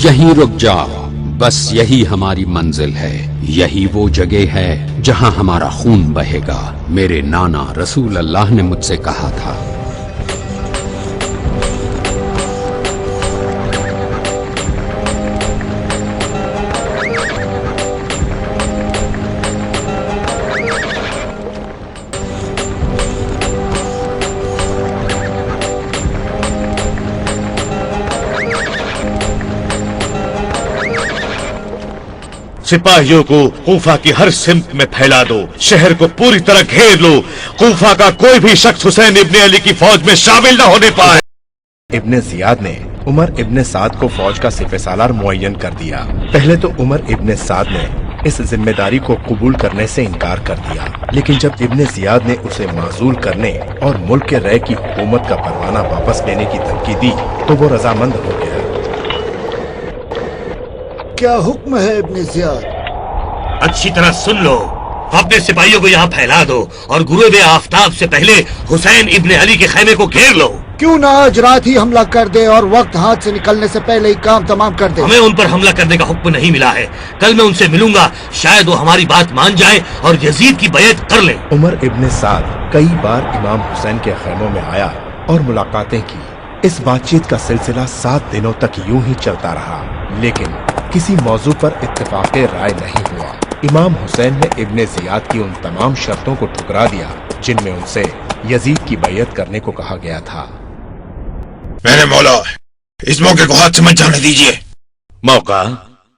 यहीं रुक जाओ, बस यही हमारी मंजिल है, यही वो जगह है जहां हमारा खून बहेगा। मेरे नाना रसूल अल्लाह ने मुझसे कहा था। सिपाहियों को कूफा की हर सिमत में फैला दो, शहर को पूरी तरह घेर लो। कूफा का कोई भी शख्स हुसैन इब्ने अली की फौज में शामिल न होने पाए। इब्ने जियाद ने उमर इब्ने साद को फौज का सिपहसालार मुअय्यन कर दिया। पहले तो उमर इब्ने साद ने इस जिम्मेदारी को कबूल करने से इनकार कर दिया, लेकिन जब इब्ने जियाद ने उसे माजूल करने और मुल्क के रय की हुकूमत का परवाना वापस लेने की धमकी दी तो वो रजामंद हो गया। क्या हुक्म है इब्ने जियाद? अच्छी तरह सुन लो, अपने सिपाहियों को यहाँ फैला दो और गुरूब आफताब से पहले हुसैन इब्ने अली के खेमे को घेर लो। क्यों ना आज रात ही हमला कर दे और वक्त हाथ से निकलने से पहले ही काम तमाम कर दे। हमें उन पर हमला करने का हुक्म नहीं मिला है। कल मैं उनसे मिलूंगा, शायद वो हमारी बात मान जाए और यजीद की बैत कर ले। उमर इब्ने साद कई बार इमाम हुसैन के खेमों में आया और मुलाकातें की। इस बातचीत का सिलसिला 7 दिनों तक यूं ही चलता रहा, लेकिन किसी मौजू पर इत्तेफाक़े राय नहीं हुआ। इमाम हुसैन ने इब्ने जियाद की उन तमाम शर्तों को ठुकरा दिया जिनमें उनसे यजीद की बैयत करने को कहा गया था। मेरे मौला, इस मौके को हाथ से मत जाने दीजिए। मौका?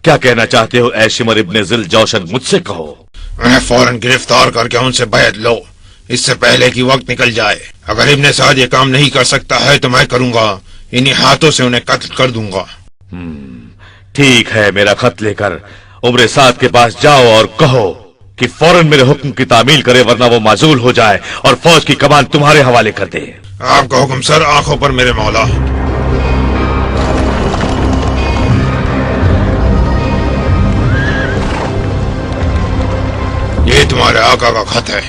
क्या कहना चाहते हो ऐ शिमर इब्ने जिल जौशन? मुझसे कहो। उन्हें फौरन गिरफ्तार करके उनसे बैत लो, इससे पहले कि वक्त निकल जाए। अगर इब्ने साद ये काम नहीं कर सकता है तो मैं करूंगा, इन्हीं हाथों से उन्हें कत्ल कर दूंगा। ठीक है, मेरा खत लेकर उम्र साद के पास जाओ और कहो कि फौरन मेरे हुक्म की तामील करे, वरना वो माजूल हो जाए और फौज की कमान तुम्हारे हवाले कर दे। आपका हुक्म सर, आंखों पर मेरे मौला। ये तुम्हारे आका का खत है।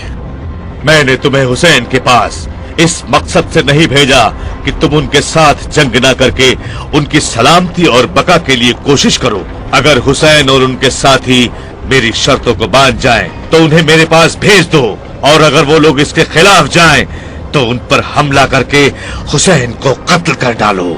मैंने तुम्हें हुसैन के पास इस मकसद से नहीं भेजा कि तुम उनके साथ जंग न करके उनकी सलामती और बका के लिए कोशिश करो। अगर हुसैन और उनके साथी मेरी शर्तों को मान जाएं, तो उन्हें मेरे पास भेज दो, और अगर वो लोग इसके खिलाफ जाएं, तो उन पर हमला करके हुसैन को कत्ल कर डालो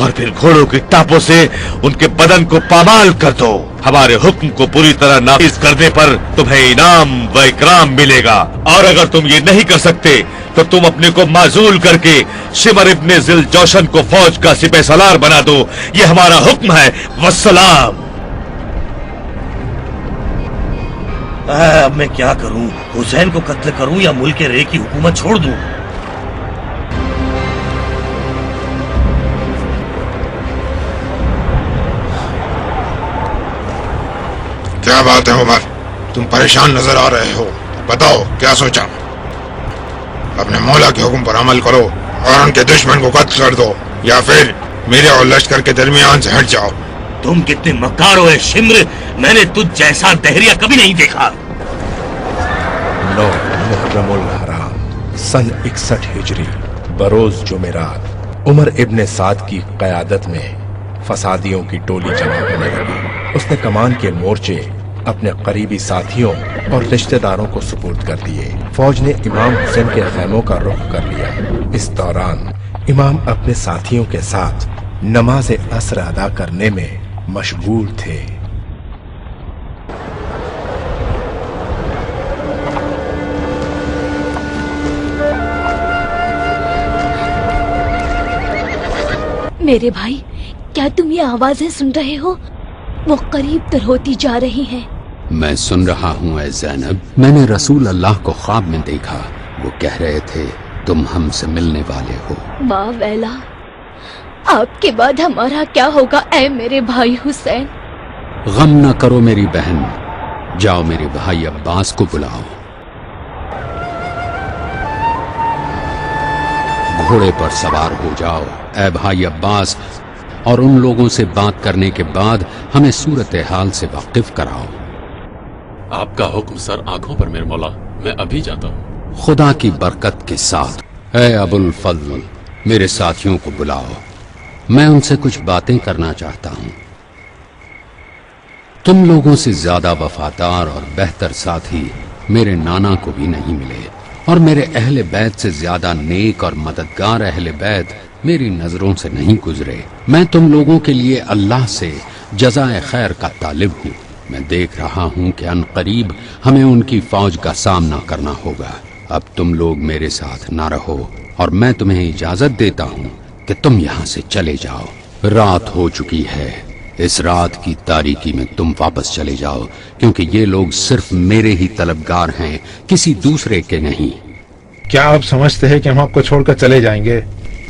और फिर घोड़ों की टापों से उनके बदन को पामाल कर दो। हमारे हुक्म को पूरी तरह नाफिज करने पर तुम्हें इनाम व इकराम मिलेगा, और अगर तुम ये नहीं कर सकते तो तुम अपने को माजूल करके शिमर इब्ने जिल जौशन को फौज का सिपहसालार बना दो। ये हमारा हुक्म है। वस्सलाम। अब मैं क्या करूं? हुसैन को कत्ल करूं या मुल्क के रे की हुकूमत छोड़ दूं? क्या बात है उमर, तुम परेशान नजर आ रहे हो। बताओ क्या सोचा? अपने मौला के हुक्म पर अमल करो और उनके दुश्मन को कत्ल कर दो, या फिर मेरे और लश्कर के दरमियान से हट जाओ। तुम कितने मक्कार हो शिम्र, मैंने तुझ जैसा दहरिया कभी नहीं देखा। 9 मुहर्रमुल हराम सन 61 हिजरी बरोज जुमेरात उमर इब्ने साद की क़यादत में फसादियों की टोली जमा होने लगी। उसने कमान के मोर्चे अपने करीबी साथियों और रिश्तेदारों को सुपुर्द कर दिए। फौज ने इमाम हुसैन के खैमों का रुख कर लिया। इस दौरान इमाम अपने साथियों के साथ नमाज असर अदा करने में मशगूल थे। मेरे भाई, क्या तुम ये आवाजें सुन रहे हो? वो करीब तर होती जा रही हैं। मैं सुन रहा हूँ ऐ ज़ैनब, मैंने रसूल अल्लाह को ख्वाब में देखा। वो कह रहे थे तुम हमसे मिलने वाले हो। वाह वैला, आपके बाद हमारा क्या होगा ऐ मेरे भाई हुसैन? गम न करो मेरी बहन, जाओ मेरे भाई अब्बास को बुलाओ। घोड़े पर सवार हो जाओ ऐ भाई अब्बास, और उन लोगों से बात करने के बाद हमें सूरत हाल से वाकिफ कराओ। आपका हुक्म सर, आंखों पर मेरे मौला। मैं अभी जाता हूँ। खुदा की बरकत के साथ। ऐ अबुल फज़ल, मेरे साथियों को बुलाओ, मैं उनसे कुछ बातें करना चाहता हूँ। तुम लोगों से ज्यादा वफादार और बेहतर साथी मेरे नाना को भी नहीं मिले, और मेरे अहले बैत से ज्यादा नेक और मददगार अहले बैत मेरी नजरों से नहीं गुजरे। मैं तुम लोगों के लिए अल्लाह से जज़ाए खैर का तालिब हूँ। मैं देख रहा हूँ कि अनकरीब हमें उनकी फौज का सामना करना होगा। अब तुम लोग मेरे साथ ना रहो और मैं तुम्हें इजाजत देता हूँ कि तुम यहाँ से चले जाओ। रात हो चुकी है, इस रात की तारीकी में तुम वापस चले जाओ, क्योंकि ये लोग सिर्फ मेरे ही तलबगार हैं, किसी दूसरे के नहीं। क्या आप समझते हैं कि हम आपको छोड़कर चले जाएंगे?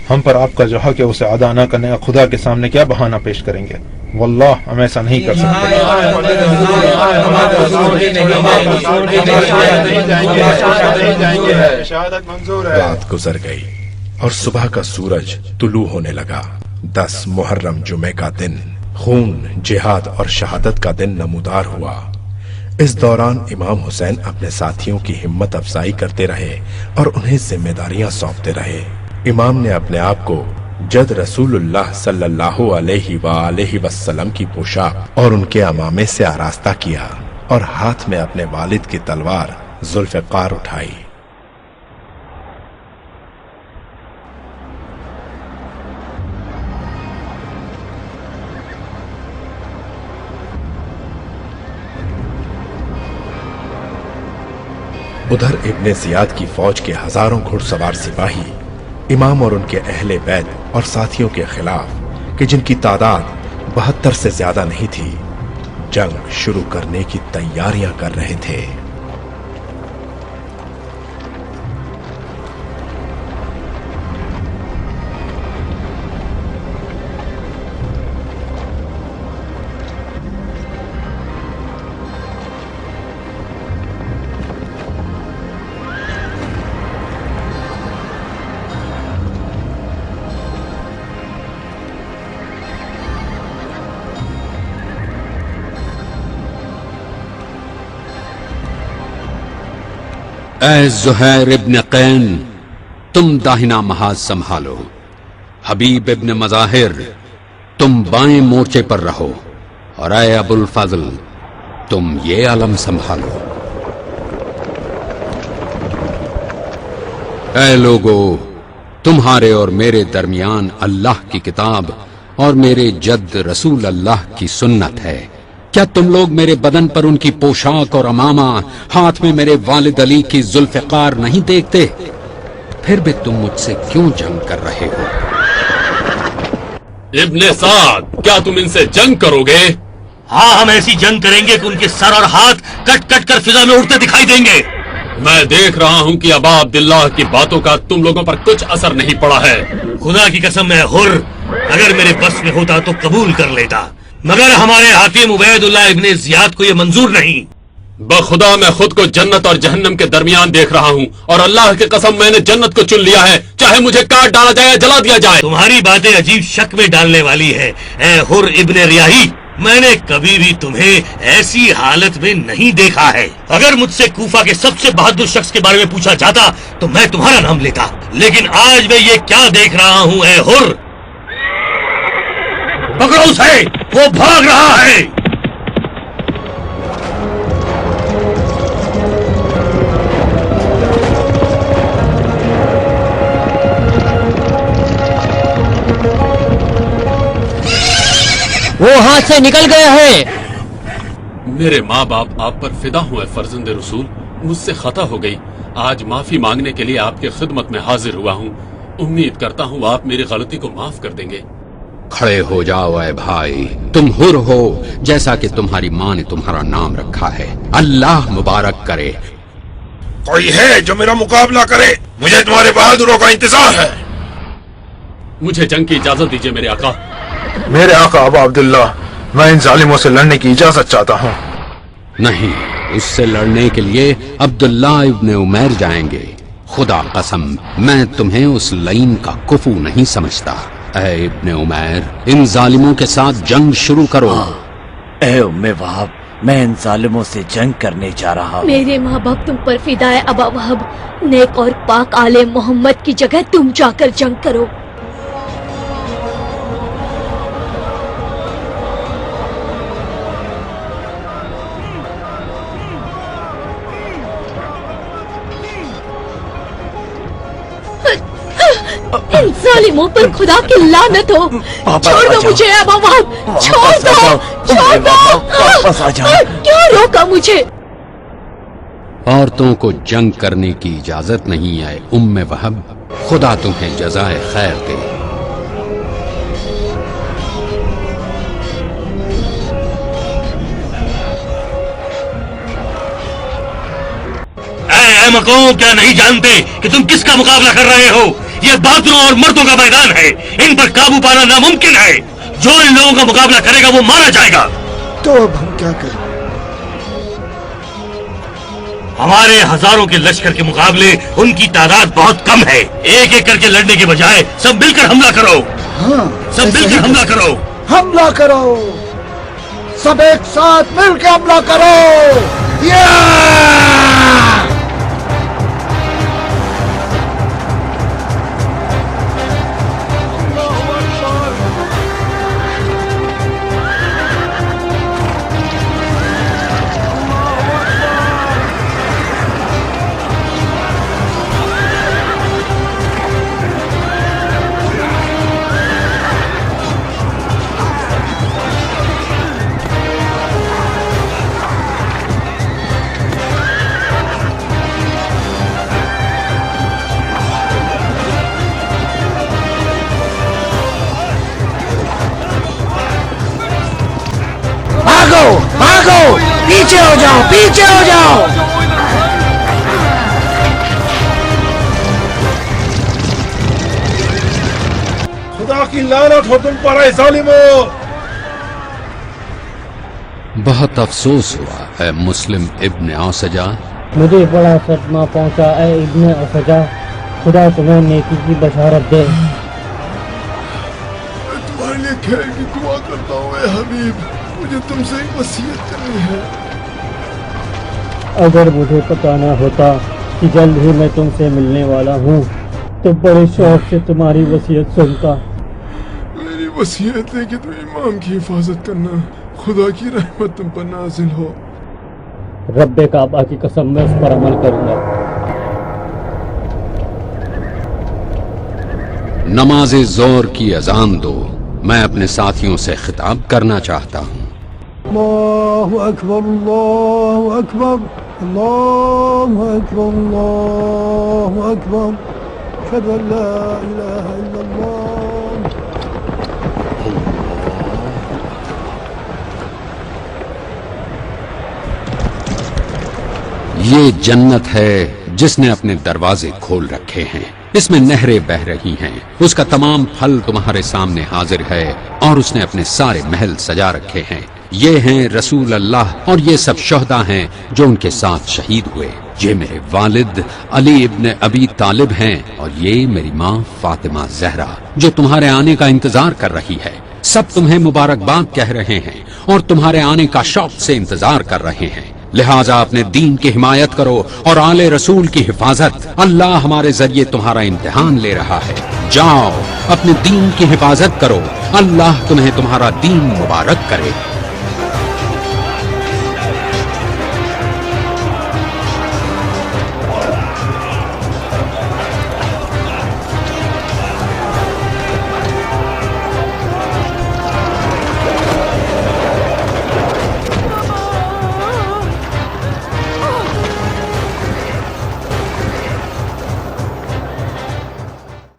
हम पर आपका जो हक है उसे अदा न करने का खुदा के सामने क्या बहाना पेश करेंगे? वल्लाह हम ऐसा नहीं कर सकते। रात गुजर गई और सुबह का सूरज तुलू होने लगा। 10 मुहर्रम जुमे का दिन खून, जिहाद और शहादत का दिन नमूदार हुआ। इस दौरान इमाम हुसैन अपने साथियों की हिम्मत अफजाई करते रहे और उन्हें जिम्मेदारियां सौंपते रहे। इमाम ने अपने आप को जद रसूलुल्लाह सल्लल्लाहु अलैहि वसल्लम की पोशाक और उनके अमामे से आरास्ता किया और हाथ में अपने वालिद की तलवार जुल्फ़िकार उठाई। उधर इब्ने जियाद की फौज के हजारों घुड़सवार सिपाही इमाम और उनके अहले बैत और साथियों के खिलाफ, कि जिनकी तादाद 72 से ज्यादा नहीं थी, जंग शुरू करने की तैयारियां कर रहे थे। ऐ ज़ुहैर इब्न कैन, तुम दाहिना महाज संभालो। हबीब इब्न मज़ाहिर, तुम बाएं मोर्चे पर रहो। और ऐ अबुल फजल, तुम ये अलम संभालो। ऐ लोगो, तुम्हारे और मेरे दरमियान अल्लाह की किताब और मेरे जद रसूल अल्लाह की सुन्नत है। क्या तुम लोग मेरे बदन पर उनकी पोशाक और अमामा, हाथ में मेरे वालिद अली की जुल्फ़िकार नहीं देखते? फिर भी तुम मुझसे क्यों जंग कर रहे हो? इब्ने साद, क्या तुम इनसे जंग करोगे? हाँ, हम ऐसी जंग करेंगे कि उनके सर और हाथ कट कट कर फिजा में उड़ते दिखाई देंगे। मैं देख रहा हूँ कि अबा अब्दुल्लाह की बातों का तुम लोगों पर कुछ असर नहीं पड़ा है। खुदा की कसम है हुर, अगर मेरे बस में होता तो कबूल कर लेता, मगर हमारे हाकिम उबैदुल्लाह इब्ने जियाद को ये मंजूर नहीं। बखुदा मैं खुद को जन्नत और जहन्नम के दरमियान देख रहा हूँ, और अल्लाह की कसम मैंने जन्नत को चुन लिया है, चाहे मुझे काट डाला जाए या जला दिया जाए। तुम्हारी बातें अजीब शक में डालने वाली है। ऐ हुर इब्ने रियाही, मैंने कभी भी तुम्हें ऐसी हालत में नहीं देखा है। अगर मुझसे कूफा के सबसे बहादुर शख्स के बारे में पूछा जाता तो मैं तुम्हारा नाम लेता, लेकिन आज मैं ये क्या देख रहा हूँ? ऐ हुर, पकड़ो उसे, वो भाग रहा है। वो हाथ से निकल गया है। मेरे माँ बाप आप पर फिदा हुए फर्जंद रसूल, मुझसे खता हो गई। आज माफी मांगने के लिए आपके खिदमत में हाजिर हुआ हूँ। उम्मीद करता हूँ आप मेरी गलती को माफ कर देंगे। खड़े हो जाओ ऐ भाई, तुम हुर हो जैसा कि तुम्हारी माँ ने तुम्हारा नाम रखा है। अल्लाह मुबारक करे। कोई है जो मेरा मुकाबला करे? मुझे तुम्हारे बहादुरों का इंतजार है। मुझे जंग की इजाजत दीजिए मेरे आका। मेरे आका अबा अब्दुल्ला, मैं इन जालिमों से लड़ने की इजाजत चाहता हूँ। नहीं, उससे लड़ने के लिए अब्दुल्ला इब्ने उमैर जाएंगे। खुदा कसम, मैं तुम्हें उस लईन का कुफू नहीं समझता। ऐ इब्ने उमैर, इन जालिमों के साथ जंग शुरू करो। ऐ उम्मे वहाब, मैं इन जालिमों से जंग करने जा रहा हूँ। मेरे माँ बाप तुम पर फिदा है अबा वहब। नेक और पाक आले मोहम्मद की जगह तुम जाकर जंग करो। इन जालिमों पर खुदा की लानत हो। छोड़ दो मुझे अबू वहाब, छोड़ दो, छोड़ दो। वापस आ जाओ। क्यों रोका मुझे? औरतों को जंग करने की इजाजत नहीं है उम्मे वहब। खुदा तुम्हें जज़ाए खैर दे। मकौम, क्या नहीं जानते कि तुम किसका मुकाबला कर रहे हो? ये बहादुरों और मर्दों का मैदान है। इन पर काबू पाना नामुमकिन है। जो इन लोगों का मुकाबला करेगा वो मारा जाएगा। तो अब हम क्या करें? हमारे हजारों के लश्कर के मुकाबले उनकी तादाद बहुत कम है। एक एक करके लड़ने के बजाय सब मिलकर हमला करो। हाँ, सब मिलकर हमला करो। हमला करो, सब एक साथ मिलकर हमला करो। या! भागो, पीछे हो जाओ, पीछे हो जाओ। खुदा की लानत हो तुम पर, ऐ जालिमों। बहुत अफसोस हुआ है मुस्लिम इब्न औसजा। मुझे बड़ा सदमा पहुंचा है इब्न औसजा। खुदा तुम्हें नेकी की बशारत दे। तुम्हारे लिए खैर की दुआ करता हूँ ऐ हबीब। मुझे तुमसे एक वसीयत करनी है। अगर मुझे पता न होता कि जल्द ही मैं तुमसे मिलने वाला हूँ तो बड़े शौक से तुम्हारी वसीयत सुनता। मेरी वसीयत है कि तुम इमाम की हिफाजत करना। खुदा की रहमत तुम पर नाजिल हो। रब्बे काबा की कसम मैं उस पर अमल करूंगा। नमाज जोर की अजान दो। मैं अपने साथियों से खिताब करना चाहता हूँ। अल्लाहु अकबर, अल्लाहु अकबर, अल्लाहु अकबर, अल्लाहु अकबर। अशहदु अन ला इलाहा इल्लल्लाह। ये जन्नत है जिसने अपने दरवाजे खोल रखे हैं। इसमें नहरें बह रही हैं। उसका तमाम फल तुम्हारे सामने हाजिर है और उसने अपने सारे महल सजा रखे हैं। ये हैं रसूल अल्लाह और ये सब शहदा हैं जो उनके साथ शहीद हुए। ये मेरे वालिद अली इब्न अबी तालिब हैं और ये मेरी माँ फातिमा जहरा जो तुम्हारे आने का इंतजार कर रही है। सब तुम्हें मुबारकबाद कह रहे हैं और तुम्हारे आने का शौक से इंतजार कर रहे हैं। लिहाजा अपने दीन की हिमायत करो और आले रसूल की हिफाजत। अल्लाह हमारे जरिए तुम्हारा इम्तिहान ले रहा है। जाओ अपने दीन की हिफाजत करो। अल्लाह तुम्हें तुम्हारा दीन मुबारक करे।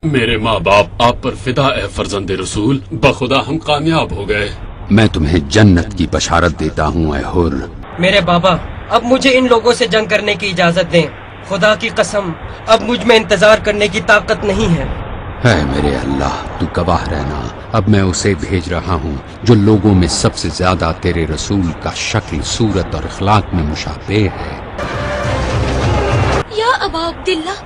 मेरे माँ बाप आप पर फिदा है फर्जंद रसूल। बखुदा हम कामयाब हो गए। मैं तुम्हें जन्नत की बशारत देता हूँ ऐ हुर। मेरे बाबा, अब मुझे इन लोगों से जंग करने की इजाजत दें। खुदा की कसम, अब मुझ में इंतजार करने की ताकत नहीं है। है मेरे अल्लाह, तू गवाह रहना। अब मैं उसे भेज रहा हूँ जो लोगों में सबसे ज्यादा तेरे रसूल का शक्ल, सूरत और अखलाक में मुशाबे है। या अबा अब्दुल्ला,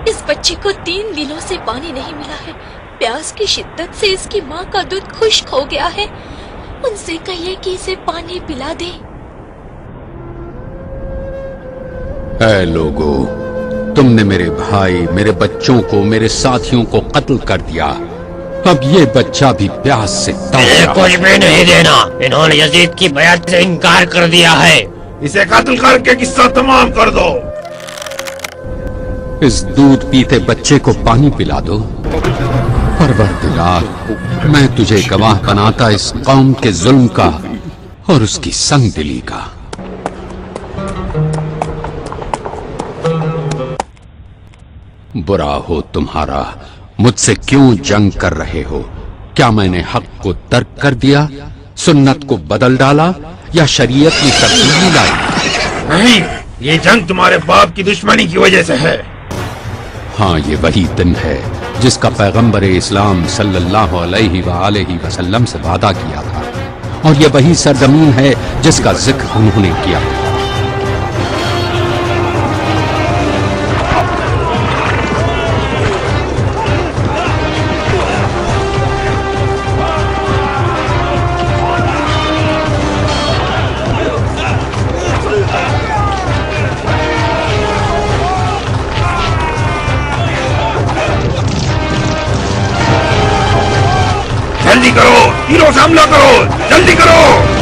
इस बच्चे को 3 दिनों से पानी नहीं मिला है। प्यास की शिद्दत से इसकी माँ का दूध खुश्क हो गया है। उनसे कहिए कि इसे पानी पिला दे। ऐ लोगो, तुमने मेरे भाई, मेरे बच्चों को, मेरे साथियों को कत्ल कर दिया। अब ये बच्चा भी प्यास से तड़प कुछ भी नहीं देना। इन्होंने यजीद की बैत से इनकार कर दिया है। इसे कत्ल करके किस्सा तमाम कर दो। इस दूध पीते बच्चे को पानी पिला दो। परवरदिगार, मैं तुझे गवाह बनाता इस कौम के जुल्म का और उसकी संग दिली का। बुरा हो तुम्हारा, मुझसे क्यों जंग कर रहे हो? क्या मैंने हक को तर्क कर दिया, सुन्नत को बदल डाला या शरीयत में तब्दीली लाई? नहीं, ये जंग तुम्हारे बाप की दुश्मनी की वजह से है। हाँ, ये वही दिन है जिसका पैगंबर इस्लाम सल्लल्लाहु अलैहि वसल्लम से वादा किया था, और ये वही सरजमीन है जिसका जिक्र उन्होंने किया। जल्दी करो, तीरों से हमला करो, जल्दी करो।